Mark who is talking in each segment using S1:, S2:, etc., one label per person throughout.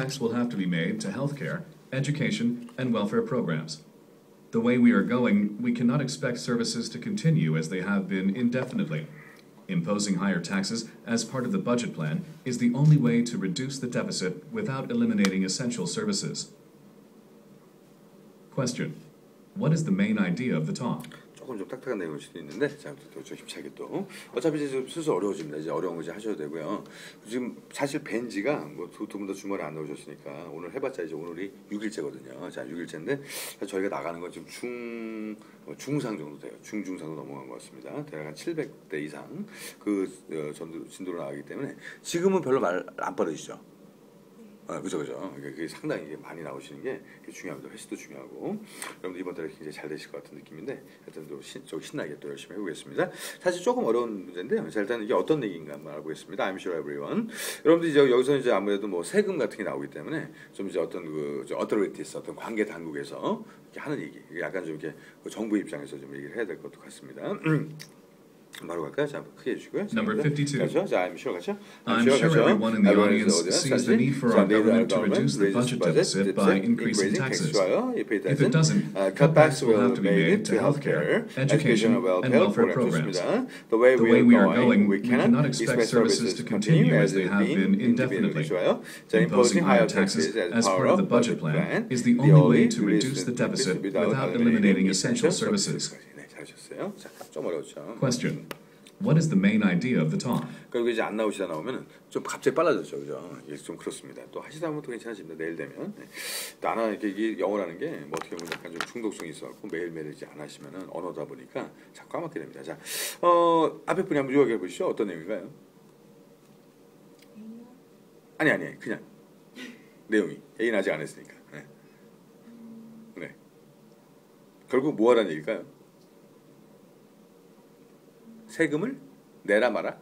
S1: cutbacks will have to be made to healthcare, education, and welfare programs. The way we are going, we cannot expect services to continue as they have been indefinitely. Imposing higher taxes as part of the budget plan is the only way to reduce the deficit without eliminating essential services. Question: What is the main idea of the talk?
S2: 조금 좀 딱딱한 내용일 수도 있는데 자, 좀 힘차게 또 어차피 이제 좀 슬슬 어려워집니다. 이제 어려운 거 이제 하셔도 되고요. 지금 사실 벤지가 뭐 두 분 다 주말에 안 나오셨으니까 오늘 해봤자 이제 오늘이 6일째거든요. 자 6일째인데 저희가 나가는 건 지금 중상 정도 돼요. 중상도 넘어간 것 같습니다. 대략 한 700대 이상 그 진도로 나가기 때문에 지금은 별로 말 안 빠르시죠. 그죠. 그게 상당히 많이 나오시는 게 중요합니다. 횟수도 중요하고. 여러분들 이번 달에 굉장히 잘 되실 것 같은 느낌인데, 하여튼 또 신나게 또 열심히 해보겠습니다. 사실 조금 어려운 문제인데요. 자, 일단 이게 어떤 얘기인가 한번 알아보겠습니다. I'm sure everyone. 여러분들 이제 여기서 이제 아무래도 뭐 세금 같은 게 나오기 때문에 좀 이제 어떤 그 authorities, 어떤 관계 당국에서 이렇게 하는 얘기, 약간 좀 이렇게 정부 입장에서 좀 얘기를 해야 될 것도 같습니다. 바로 갈까요? 자, 크게 해주시고요.
S1: Number 52.
S2: 가죠? 자, I'm sure 가죠?
S1: I'm sure everyone in the audience sees the need for our government to reduce the budget deficit by increasing taxes. If it doesn't, cutbacks will have to be made to healthcare, education, and welfare programs. The way we are going, we cannot expect services to continue as they have been indefinitely. Imposing higher taxes as part of the budget plan is the only way to reduce the deficit without eliminating essential services.
S2: 잘하셨어요. 자, 좀 어려웠죠.
S1: Question: What is the main idea of the talk?
S2: 그리고 이제 안 나오시다 나오면은 좀 갑자기 빨라졌죠, 그죠? 이게 좀 그렇습니다. 또 하시다 보면 또 괜찮아집니다. 내일 되면. 네. 나는 이게 영어라는 게 뭐 어떻게 보면 약간 좀 중독성이 있어갖고 매일매일 이제 안 하시면은 언어다 보니까 자꾸 까먹게 됩니다. 자, 앞에 분이 한번 요약해 보시죠. 어떤 내용인가요? 아니, 그냥 내용이 A는 아직 안 했으니까. 네. 결국 뭐 하라는 얘기일까요? 세금을 내라 마라?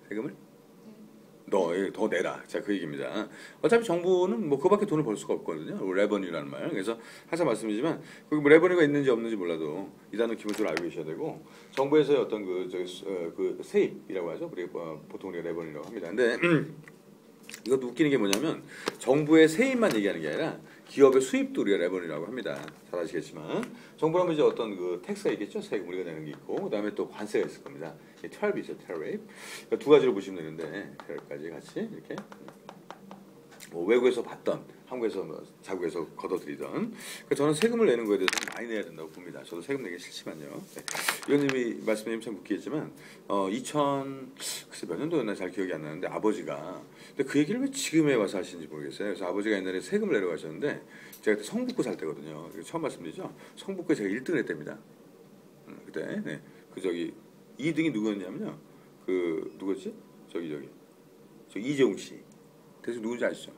S2: 세금을? 더 내라. 자, 그 얘기입니다. 어차피 정부는 뭐 그밖에 돈을 벌 수가 없거든요. 레버뉴라는 말. 그래서 항상 말씀이지만 거기 뭐 레버뉴가 있는지 없는지 몰라도 이 단어 기본적으로 알고 계셔야 되고 정부에서의 어떤 그 세입이라고 하죠. 우리가 보통 우리가 레버뉴라고 합니다. 근데 이것도 웃기는 게 뭐냐면 정부의 세입만 얘기하는 게 아니라 기업의 수입도 우리가 레버뉴라고 합니다. 잘 아시겠지만 정부라면 이제 어떤 그 텍스가 있겠죠. 세금 우리가 내는 게 있고 그다음에 또 관세가 있을 겁니다. 털비죠, 털레이프. 그러니까 두 가지로 보시면 되는데 여기까지 같이 이렇게 뭐 외국에서 받던 한국에서 자국에서 걷어들이던 그러니까 저는 세금을 내는 거에 대해서 많이 내야 된다고 봅니다. 저도 세금 내기 싫지만요. 네. 의원님이 말씀해 주면 참 웃기겠지만 2000 글쎄 몇 년도였나 잘 기억이 안 나는데 아버지가 근데 그 얘기를 왜 지금에 와서 하시는지 모르겠어요. 그래서 아버지가 옛날에 세금을 내러 가셨는데 제가 그때 성북구 살 때거든요. 처음 말씀드리죠. 성북구에 제가 1등을 했답니다. 그때 네. 그 저기 2등이 누구였냐면요. 그 누구지? 저 이재용 씨. 대충 누군지 아시죠?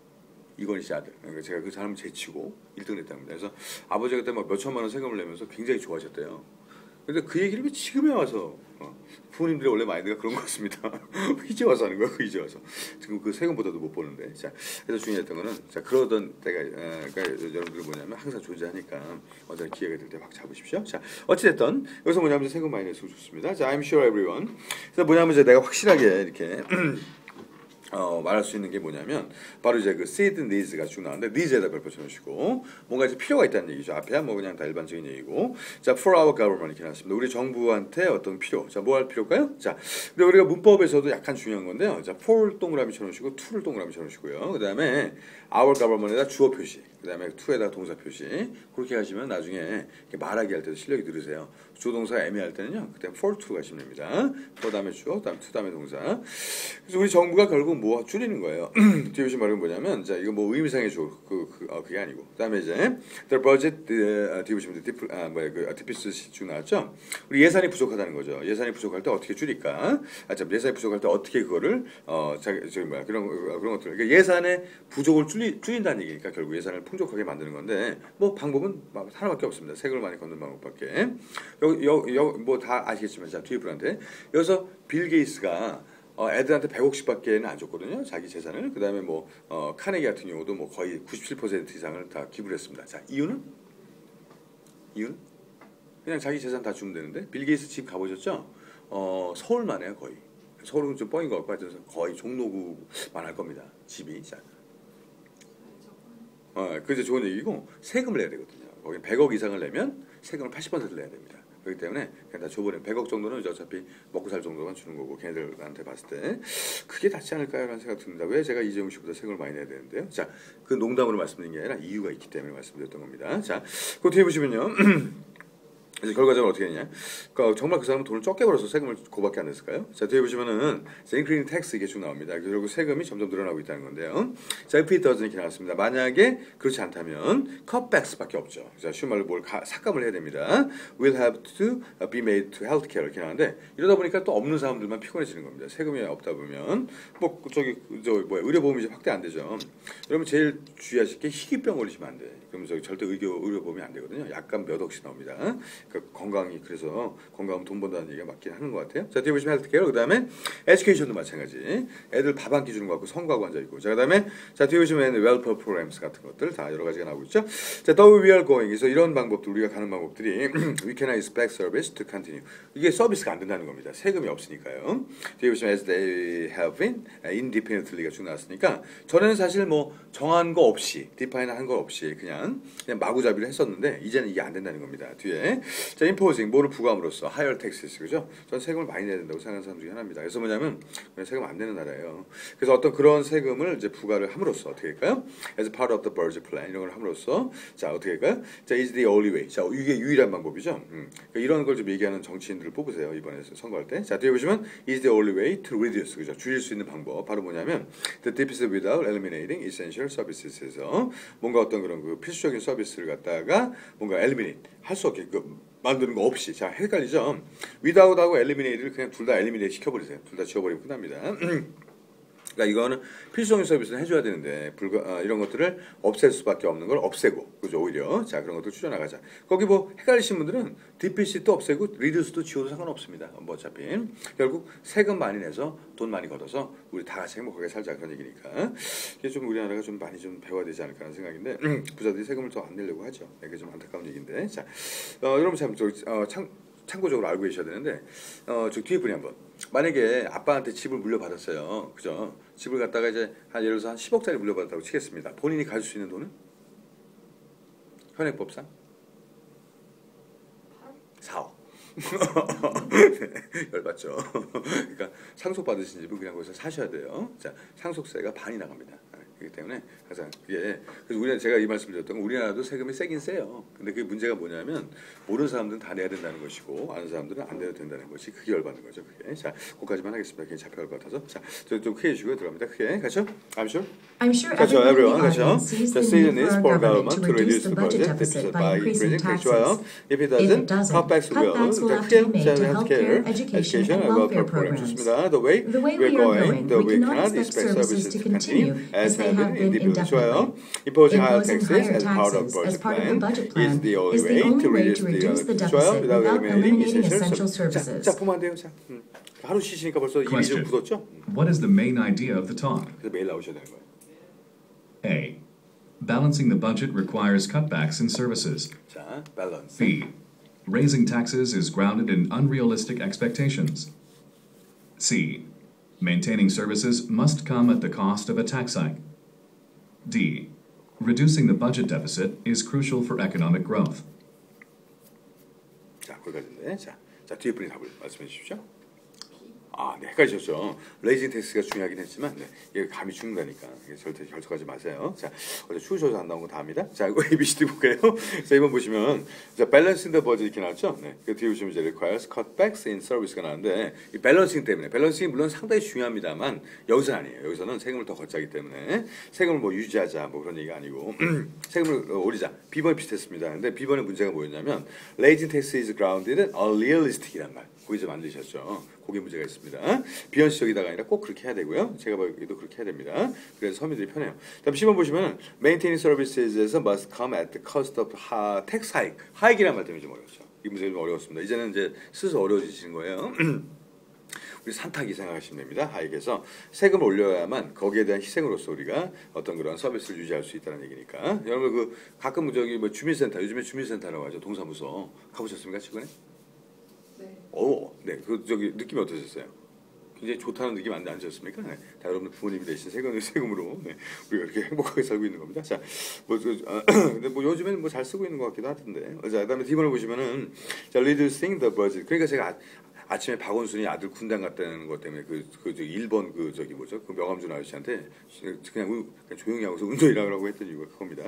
S2: 이건희 씨 아들. 그러니까 제가 그 사람을 제치고 1등을 했답니다. 그래서 아버지가 그때 막 몇천만 원 세금을 내면서 굉장히 좋아하셨대요. 근데 그 얘기를 왜 지금에 와서 부모님들의 원래 마인드가 그런 것 같습니다. 이제 와서 하는 거야, 이제 와서. 지금 그 세금보다도 못 보는데. 자, 그래서 중요했던 거는 자 그러던 때가 그러니까 여러분들은 뭐냐면 항상 존재하니까 언제 기회가 될 때 확 잡으십시오. 자, 어찌됐든 여기서 뭐냐면 세금 많이 냈으면 좋습니다. 자, I'm sure everyone. 그래서 뭐냐면 이제 내가 확실하게 이렇게 말할 수 있는 게 뭐냐면 바로 이제 그 seed needs가 쭉 나오는데 needs에다 별표 쳐놓으시고 뭔가 이제 필요가 있다는 얘기죠. 앞에야 뭐 그냥 다 일반적인 얘기고 자 for our government 이렇게 나왔습니다. 우리 정부한테 어떤 필요 자 뭐 할 필요일까요? 자 근데 우리가 문법에서도 약간 중요한 건데요. 자 for 동그라미 쳐놓으시고 to를 동그라미 쳐놓으시고요. 그 다음에 our government에다 주어 표시 그 다음에 to에다 동사 표시 그렇게 하시면 나중에 이렇게 말하기 할 때도 실력이 늘으세요. 주어동사가 애매할 때는요. 그때 for to 가시면 됩니다. for 다음에 주어 다음에 to 다음에 동사 그래서 우리 정부가 결국 뭐 줄이는 거예요. 뒤에 보시면 말은 뭐냐면 자 이거 뭐 의미상의 그게 아니고 그다음에 이제 the budget 뒤에 보시면 디피스 쭉 나왔죠. 우리 예산이 부족하다는 거죠. 예산이 부족할 때 어떻게 줄일까? 예산이 부족할 때 어떻게 그거를 그런 것들 그러니까 예산의 부족을 줄인다는 얘기니까 결국 예산을 풍족하게 만드는 건데 뭐 방법은 하나밖에 없습니다. 세금을 많이 걷는 방법밖에. 뭐 다 아시겠지만 자 뒤에 분한테 여기서 빌 게이츠가 애들한테 100억씩밖에는 안 줬거든요. 자기 재산을. 그 다음에 뭐 카네기 같은 경우도 뭐 거의 97% 이상을 다 기부를 했습니다. 자 이유는 그냥 자기 재산 다 주면 되는데 빌 게이츠 집 가보셨죠? 서울만 해요 거의. 서울은 좀 뻥인 것 같고 하여튼 거의 종로구만 할 겁니다. 집이. 자 그 이제 좋은 얘기고 세금을 내야 되거든요. 거기 100억 이상을 내면 세금을 80%를 내야 됩니다. 그렇기 때문에 그냥 다 줘버려. 100억 정도는 이제 어차피 먹고 살 정도만 주는 거고 걔네들한테 봤을 때 그게 낫지 않을까요라는 생각 듭니다. 왜 제가 이재용 씨보다 세금을 많이 내야 되는데요? 자, 그 농담으로 말씀드린 게 아니라 이유가 있기 때문에 말씀드렸던 겁니다. 자, 그 뒤에 보시면요. 이제 결과적으로 어떻게 했냐? 그러니까 정말 그 사람은 돈을 적게 벌어서 세금을 그거밖에 안 냈을까요? 자, 뒤에 보시면은 increasing tax 이게 쭉 나옵니다. 그리고 세금이 점점 늘어나고 있다는 건데요. 자, if it doesn't 이렇게 나왔습니다. 만약에 그렇지 않다면 cutbacks밖에 없죠. 자, 쉬운 말로 뭘 삭감을 해야 됩니다. Will have to be made to healthcare 이렇게 나오는데 이러다 보니까 또 없는 사람들만 피곤해지는 겁니다. 세금이 없다 보면 뭐 저기 의료보험이 이제 확대 안 되죠. 여러분 제일 주의하실 게 희귀병 걸리시면 안 돼. 그럼 저기 절대 의료보험이 안 되거든요. 약간 몇 억씩 나옵니다. 건강이 그래서 건강하면 돈 번다는 얘기가 맞긴 하는 것 같아요. 자, 뒤에 보시면 헬스케어, 그 다음에 에듀케이션도 마찬가지. 애들 밥 한 끼 주는 것 같고 성과하고 앉아 있고. 자, 그 다음에 자 뒤에 보시면 웰퍼 프로그램스 같은 것들 다 여러 가지가 나오고 있죠. 자, though we are going. 그래서 이런 방법들 우리가 가는 방법들이 we can expect service to continue. 이게 서비스가 안 된다는 겁니다. 세금이 없으니까요. 뒤에 보시면 as they have been independently가 쭉 나왔으니까 전에는 사실 뭐 정한 거 없이 디파인한 거 없이 그냥 마구잡이로 했었는데 이제는 이게 안 된다는 겁니다. 뒤에 자, imposing 뭐를 부과함으로써 higher taxes 그죠? 전 세금을 많이 내야 된다고 생각하는 사람 중에 하나입니다. 그래서 뭐냐면 세금 안 내는 나라예요. 그래서 어떤 그런 세금을 이제 부과를 함으로써 어떻게 할까요? As part of the budget plan 이런 걸 함으로써 자 어떻게 할까요? 자 is the only way. 자 이게 유일한 방법이죠. 그러니까 이런 걸 좀 얘기하는 정치인들을 뽑으세요 이번에 선거할 때. 자 뒤에 보시면 is the only way to reduce 그죠? 줄일 수 있는 방법 바로 뭐냐면 the deficit without eliminating essential services에서 뭔가 어떤 그런 그 필수적인 서비스를 갖다가 뭔가 eliminate 할 수 없게끔 만드는 거 없이 자 헷갈리죠? without하고 eliminate를 그냥 둘 다 eliminate 시켜버리세요. 둘 다 지워버리면 끝납니다. 그러니까 이거는 필수적인 서비스는 해줘야 되는데 이런 것들을 없앨 수밖에 없는 걸 없애고 그죠 오히려 자 그런 것들 추려나가자. 거기 뭐 헷갈리신 분들은 DPC도 없애고 리듀스도 지워도 상관없습니다. 뭐 어차피 결국 세금 많이 내서 돈 많이 걷어서 우리 다 같이 행복하게 살자 그런 얘기니까 이게 좀 우리나라가 좀 많이 좀 배워야 되지 않을까 하는 생각인데 부자들이 세금을 더 안 내려고 하죠. 이게 좀 안타까운 얘기인데 자 여러분 참 참고적으로 알고 계셔야 되는데 저 뒤에 분이 한번 만약에 아빠한테 집을 물려받았어요. 그죠? 집을 갖다가 이제 한 예를 들어서 한 10억짜리 물려받았다고 치겠습니다. 본인이 가질 수 있는 돈은? 현행법상? 4억. 열받죠. 그러니까 상속받으신 집은 그냥 거기서 사셔야 돼요. 자, 상속세가 반이 나갑니다. 그렇기 때문에 항상 그게 그래서 우리나라 제가 이 말씀을 드렸던 건 우리나라도 세금이 세긴 세요. 근데 그게 문제가 뭐냐면 모르는 사람들은 다 내야 된다는 것이고 아는 사람들은 안 내도 된다는 것이 그게 열받는 거죠. 그게 자, 거기까지만 하겠습니다. 그게 잡혀갈 것 같아서 자, 좀 크게 해주시고요. 들어갑니다. 크게 가죠. I'm sure
S3: 그렇죠.
S2: everyone 가죠. The season is for government to reduce the budget deficit by increasing taxes. 좋아요. If it doesn't, cutbacks will have to be made to healthcare, education, and welfare programs. 좋습니다. The way we're going, though we cannot expect services to continue as they have been indefinitely. 좋아요. Imposing higher taxes as part of the budget plan is the only way to reduce the deficit without eliminating essential services.
S1: Question.
S2: 보면 안 돼요. 자, 하루 쉬시니까 벌써 입이 좀 굳었죠?
S1: What is the main idea of the talk?
S2: 그래서 매일 나오셔야 되는 거예요.
S1: A. Balancing the budget requires cutbacks in services.
S2: 자, balance.
S1: B. Raising taxes is grounded in unrealistic expectations. C. Maintaining services must come at the cost of a tax hike. D. Reducing the budget deficit is crucial for economic growth.
S2: 자, 거기까지인데. 자, 뒤에 분이 답을 말씀해 주십시오. 아, 네, 헷갈리셨죠. 레이징 텍스가 중요하긴 했지만 네, 이게 감이 죽는다니까. 절대 결석하지 마세요. 자, 어제 추우셔서 안 나온 거 다 합니다. 자, 이거 ABCD 볼게요. 자, 이번 보시면 자, balancing the budget 이렇게 나왔죠. 네, 그 뒤에 보시면 이제 requires cutbacks in service가 나왔는데 이 밸런싱 때문에 밸런싱이 물론 상당히 중요합니다만 여기서는 아니에요. 여기서는 세금을 더 걷자기 때문에 세금을 뭐 유지하자 뭐 그런 얘기가 아니고 세금을 올리자. B번이 비슷했습니다. 근데 B번의 문제가 뭐였냐면 raising tax is grounded in unrealistic이란 말. 거기서 만드셨죠. 그게 문제가 있습니다. 비현실적이다가 아니라 꼭 그렇게 해야 되고요. 제가 보기에도 그렇게 해야 됩니다. 그래서 서민들이 편해요. 다음 10번 보시면 maintaining services에서 must come at the cost of tax hike. 하이크라는 말 때문에 좀 어려웠죠. 이 문제가 좀 어려웠습니다. 이제는 이제 스스로 어려워지시는 거예요. 우리 산타기 생각하시면 됩니다. 하이크에서 세금을 올려야만 거기에 대한 희생으로서 우리가 어떤 그런 서비스를 유지할 수 있다는 얘기니까. 여러분 그 가끔 저기 뭐 주민센터 요즘에 주민센터라고 하죠. 동사무소 가보셨습니까 최근에? 오, 네, 그 저기 느낌이 어떠셨어요? 굉장히 좋다는 느낌 안 드셨습니까? 네. 다 여러분 부모님이 되신 세금으로 네. 우리가 이렇게 행복하게 살고 있는 겁니다. 자, 근데 뭐 요즘에는 뭐 잘 쓰고 있는 것 같기도 하던데. 자, 그다음에 D번을 보시면은 자, reducing the budget. 그러니까 제가 아침에 박원순이 아들 군대 갔다는 것 때문에 저기 1번 저기 뭐죠? 그 명함준 아저씨한테 그냥 조용히 하고서 운동이라고 했던 이유가 그겁니다.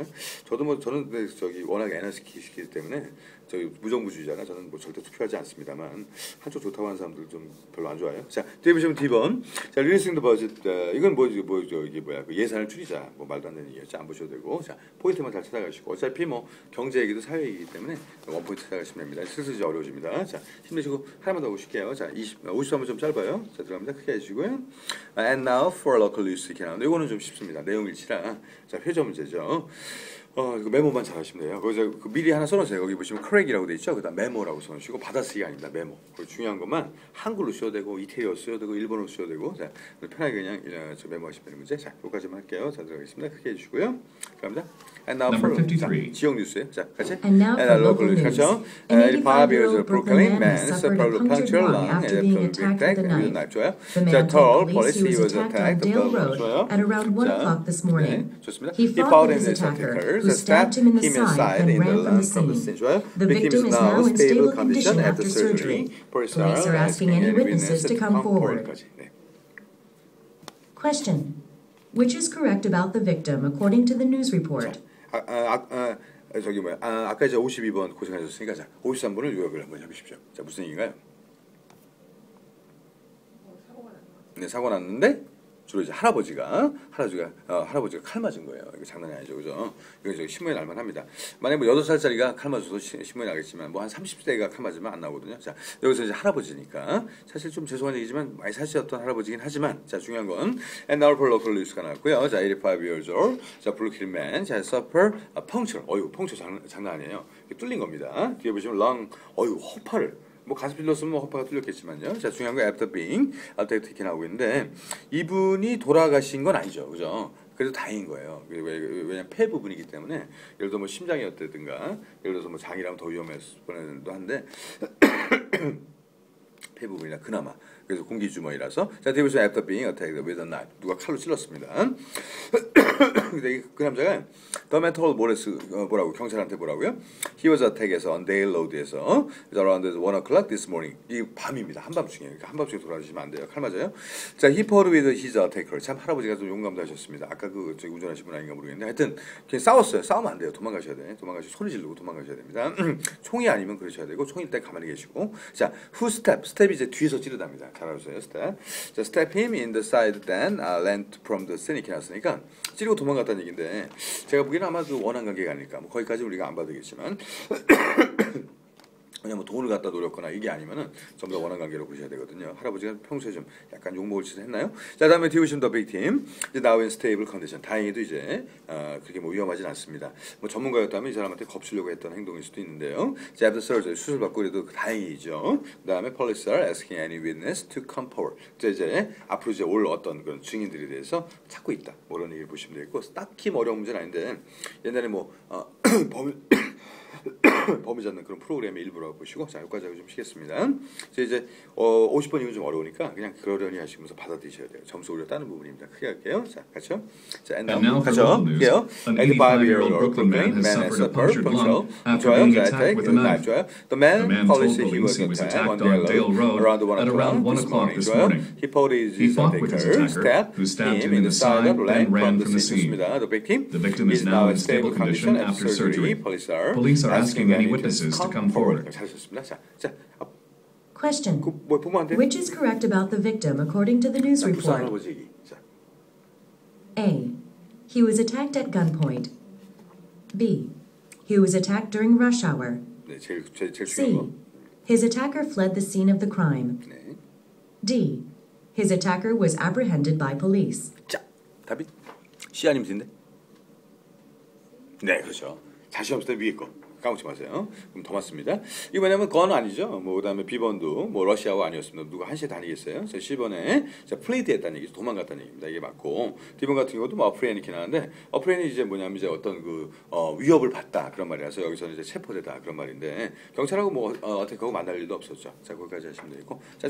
S2: 저는 저기 워낙 에너지키시기 때문에 저희 무정부주의자나 저는 뭐 절대 투표하지 않습니다만 한쪽 좋다고 하는 사람들 좀 별로 안 좋아해요. 자, 뒤에 보시면 D번. 자, reducing the budget. 이건 이게 뭐야? 그 예산을 줄이자. 뭐 말도 안 되는 얘기였죠. 안 보셔도 되고. 자, 포인트만 잘 찾아가시고. 어차피 뭐 경제 얘기도 사회 얘기이기 때문에 원포인트 찾아가시면 됩니다. 슬슬 이제 어려워집니다. 자, 힘내시고 하나만 더 보실게요. 자, 53분 좀 짧아요. 자, 들어갑니다. 크게 해주시고요. And now for local news 이렇게 나오는데 이거는 좀 쉽습니다. 내용일치라. 자, 회저 문제죠. 이거 메모만 잘 하시면 돼요. 거기서 미리 하나 써놓으세요. 거기 보시면 크랙이라고 돼 있죠. 그다음 메모라고 써놓으시고 받아쓰기가 아닙니다. 메모. 중요한 것만 한글로 써도 되고 이태리어 써도 되고 일본어로 써도 되고 자, 편하게 그냥 저 메모하시면 되는 문제. 자, 여기까지만 할게요. 자, 들어가겠습니다. 크게 해주시고요. 갑니다. And now for 지역 뉴스예요. 자, 같이.
S3: And now for local news.
S2: 그렇죠.
S3: An 85-year-old Brooklyn man has suffered a punctured lung after being attacked with a knife.
S2: 좋아요.
S3: The man told police he was attacked on Dale Road at around 1 o'clock this morning.
S2: 좋습니다.
S3: He fought with his attacker, who stabbed him in the side and ran from the scene. The victim is now in stable condition after surgery. Police are asking any witnesses to come forward. Question. Which is correct about the victim according to the news report?
S2: 저기 뭐야? 아까 이제 52번 고생하셨으니까 자, 53번을 요약을 한번 해보십시오. 자, 무슨 얘기인가요? 네, 사고 났는데 주로 이제 할아버지가 칼 맞은 거예요. 이거 장난이 아니죠, 그죠? 이거 저기 신문에 날만 합니다. 만약 뭐 8살짜리가 칼 맞아서 신문에 나겠지만 뭐 한 30대가 칼 맞으면 안 나오거든요. 자, 여기서 이제 할아버지니까 사실 좀 죄송한 얘기지만 많이 사시었던 할아버지긴 하지만 자, 중요한 건 And now for local news가 나왔고요. 자, 85 years old. 자, Brooklyn man. 자, suffer a puncture. 펑처 장난 아니에요. 뚫린 겁니다. 뒤에 보시면 lung. 허파를. 뭐 가슴 찔렀으면 뭐 허파가 뚫렸겠지만요. 자, 중요한 건 after being attacked 이렇게 나오고 있는데 이분이 돌아가신 건 아니죠, 그죠? 그래도 다행인 거예요. 왜냐면 폐 부분이기 때문에 예를 들어 뭐 심장이었다든가 예를 들어서 뭐 장이라면 더 위험했을 뻔했는데 한데 폐 부분이나 그나마 그래서 공기 주머니라서 자, 뒤에 보시면 after being attacked with a knife 누가 칼로 찔렀습니다. 근데 그 남자가 The man told 뭐라고 경찰한테 뭐라고요? He was attacked에서 on Dale Road에서 around 1 o'clock this morning. 이 밤입니다. 한밤중에. 그러니까 한밤중에 돌아다니시면 안 돼요. 칼 맞아요. 자, he fought with his attacker. 참 할아버지가 좀 용감도 하셨습니다. 아까 저기 운전하신 분 아닌가 모르겠는데 하여튼 그냥 싸웠어요. 싸우면 안 돼요. 도망가셔야 돼. 소리 지르고 도망가셔야 됩니다. 총이 아니면 그러셔야 되고 총일 때 가만히 계시고 자, who 스텝이 이제 뒤에서 찌르답니다. 잘 알았어요. 스텝. 자, step him in the side then ran from the scene 이렇게 나왔으니까 찌르고 도망갔다는 얘기인데 제가 보기에는 아마 그 원한 관계가 아닐까. 뭐 거기까지 우리가 안 봐도 되겠지만 왜냐면 돈을 갖다 노렸거나 이게 아니면은 전부 다 원한 관계로 보셔야 되거든요. 할아버지가 평소에 좀 약간 욕먹을 짓을 했나요? 자, 다음에 디오심 더 빅팀 이제 now in stable condition. 다행히도 이제 그렇게 뭐 위험하진 않습니다. 뭐 전문가였다면 이 사람한테 겁주려고 했던 행동일 수도 있는데요. 자, after surgery 수술 받고 그래도 다행이죠. 그다음에 police are asking any witness to come forward. 이제 앞으로 이제 올 어떤 그런 증인들에 대해서 찾고 있다. 뭐 이런 얘기를 보시면 되겠고 딱히 어려운 문제는 아닌데 옛날에 뭐 범위 잡는 그런 프로그램의 일부라고 보시고 자, 여기까지 하고 좀 쉬겠습니다. 이제 50번 이건 좀 어려우니까 그냥 그러려니 하시면서 받아들이셔야 돼요. 점수 올려 따는 부분입니다. 크게 할게요. 자, 같이요. 자, and now 가죠. 할게요.
S1: An 85-year-old Brooklyn man has suffered a punctured lung after being attacked with a knife.
S2: The man
S1: told police he was attacked on Dale Road at around 1 o'clock this morning.
S2: He fought with his attacker, who stabbed him in the side, then ran from the scene.
S1: The victim is now in stable condition after surgery. Police are asking any witnesses to come forward.
S3: Question. Which is correct about the victim according to the news report? A. He was attacked at gunpoint. B. He was attacked during rush hour. C. His attacker fled the scene of the crime. D. His attacker was apprehended by police.
S2: 자, 답이 C 아니면 D인데? 네, 그렇죠. 자신 없을 때 위에 거. 까먹지 마세요. 그럼 더 맞습니다. 이거 뭐냐면 건 아니죠. 뭐 그다음에 B번도 뭐 러시아어 아니었습니다. 누가 한시에 다니겠어요? 자, C번에 자, 플레이드 했다는 얘기죠. 도망갔다는 얘기입니다. 이게 맞고 D번 같은 경우도 뭐 어프레인 이렇게 나왔는데 어프레인이 이제 뭐냐면 이제 어떤 그 위협을 받다 그런 말이라서 여기서는 이제 체포되다 그런 말인데 경찰하고 뭐 어택하고 만날 일도 없었죠. 자, 거기까지 하시면 되고 자.